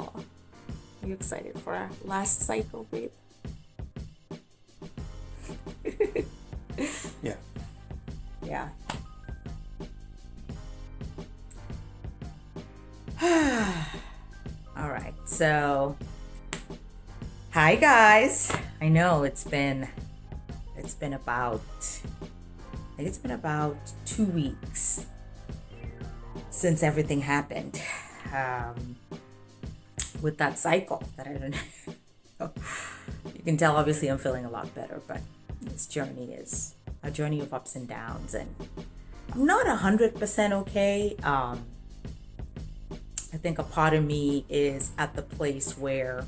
Oh, you excited for our last cycle, babe? Yeah. Yeah. All right. So, hi guys. I know it's been about, I think it's been about 2 weeks since everything happened with that cycle that I don't know. You can tell obviously I'm feeling a lot better, but this journey is a journey of ups and downs, and I'm not 100% okay. I think a part of me is at the place where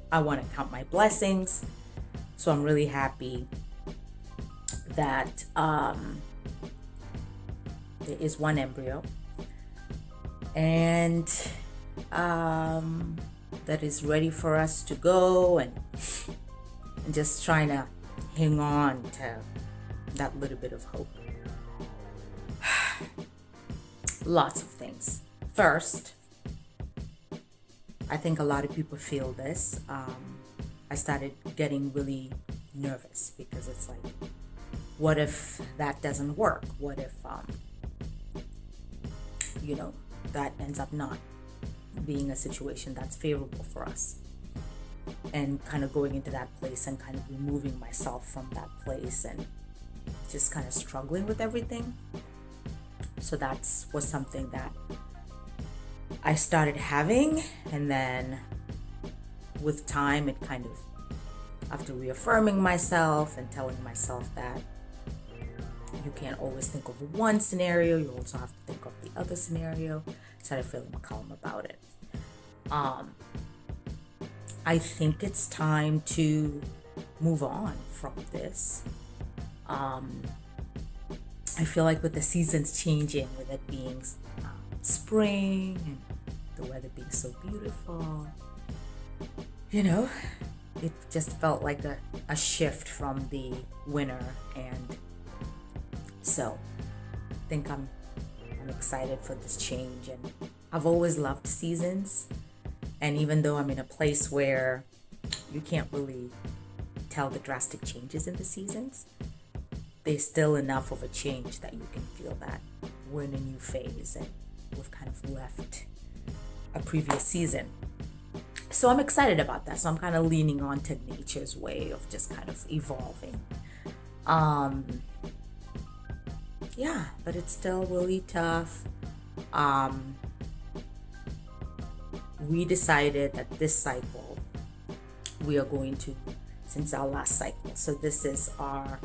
I want to count my blessings. So I'm really happy that there is one embryo, and that is ready for us to go, and just trying to hang on to that little bit of hope. Lots of things. First, I think a lot of people feel this. I started getting really nervous because it's like, what if that doesn't work? What if, that ends up not being a situation that's favorable for us? And kind of going into that place and kind of removing myself from that place and just kind of struggling with everything. So was something that I started having, and then with time it kind of, after reaffirming myself and telling myself that you can't always think of one scenario, you also have to think of the other scenario, I started feeling calm about it. I think it's time to move on from this. I feel like with the seasons changing, with it being spring and the weather being so beautiful, it just felt like a shift from the winter. And so I think I'm excited for this change. And I've always loved seasons. And even though I'm in a place where you can't really tell the drastic changes in the seasons, there's still enough of a change that you can feel that we're in a new phase and we've kind of left a previous season. So I'm excited about that. So I'm kind of leaning on to nature's way of just kind of evolving. Yeah, but it's still really tough. We decided that this cycle, we are going to, since our last cycle, so this is our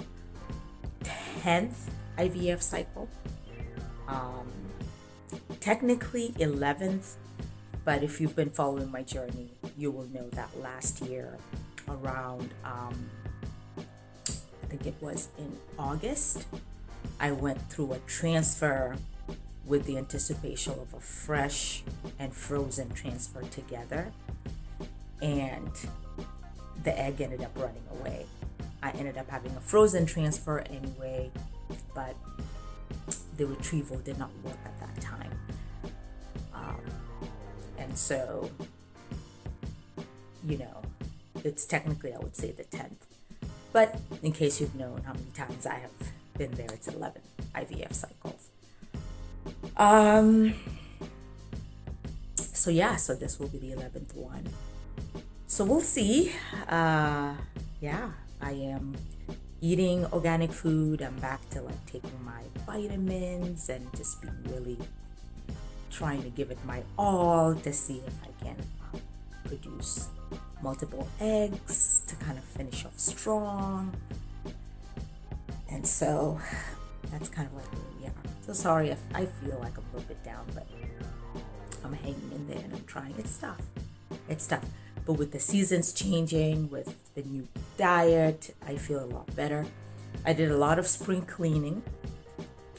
10th IVF cycle. Technically 11th, but if you've been following my journey, you will know that last year around, I think it was in August, I went through a transfer with the anticipation of a fresh and frozen transfer together, and the egg ended up running away. I ended up having a frozen transfer anyway, but the retrieval did not work at that time. And so, it's technically, I would say, the 10th. But in case you've known how many times I have been there, it's 11 IVF cycles. So this will be the 11th one. So we'll see. I am eating organic food. I'm back to taking my vitamins and just being really trying to give it my all to see if I can produce multiple eggs to kind of finish off strong. And so that's kind of where we are. So sorry if I feel like I'm a little bit down, but I'm hanging in there and I'm trying. It's tough. But with the seasons changing, with the new diet, I feel a lot better. I did a lot of spring cleaning,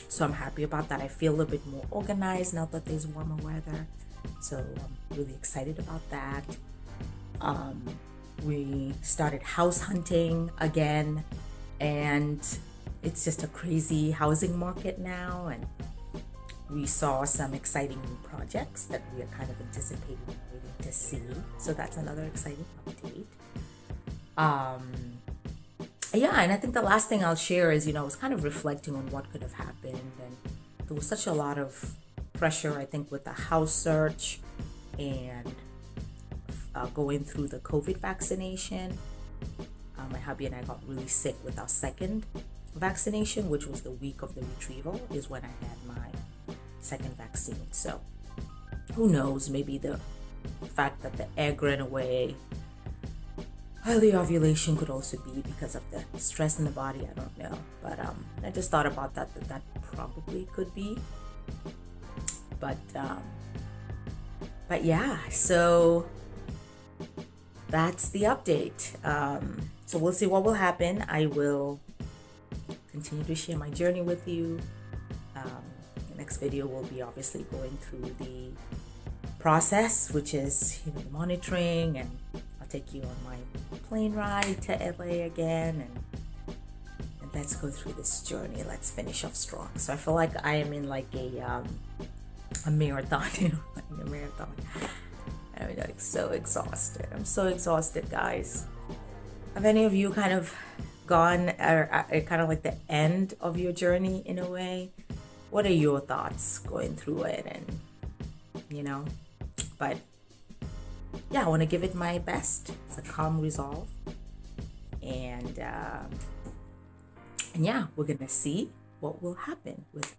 so I'm happy about that. I feel a little bit more organized now that there's warmer weather. So I'm really excited about that. We started house hunting again, and it's just a crazy housing market now, and We saw some exciting new projects that we are kind of anticipating and waiting to see. So that's another exciting update. Yeah, and I think the last thing I'll share is, I was kind of reflecting on what could have happened, and there was such a lot of pressure, I think, with the house search and going through the COVID vaccination. My hubby and I got really sick with our second vaccination, which was the week of the retrieval, is when I had my second vaccine. So who knows, maybe the fact that the egg ran away, early ovulation could also be because of the stress in the body. I don't know, but I just thought about that probably could be. But yeah, so that's the update. So we'll see what will happen. I will continue to share my journey with you. The next video will be obviously going through the process, which is the monitoring, and I'll take you on my plane ride to LA again, and let's go through this journey. Let's finish off strong. So I feel like I am in like a marathon, a marathon. I'm like so exhausted. I'm so exhausted, guys. Have any of you kind of gone or kind of like the end of your journey in a way? What are your thoughts going through it? And but yeah, I want to give it my best. It's a calm resolve, and yeah, we're gonna see what will happen with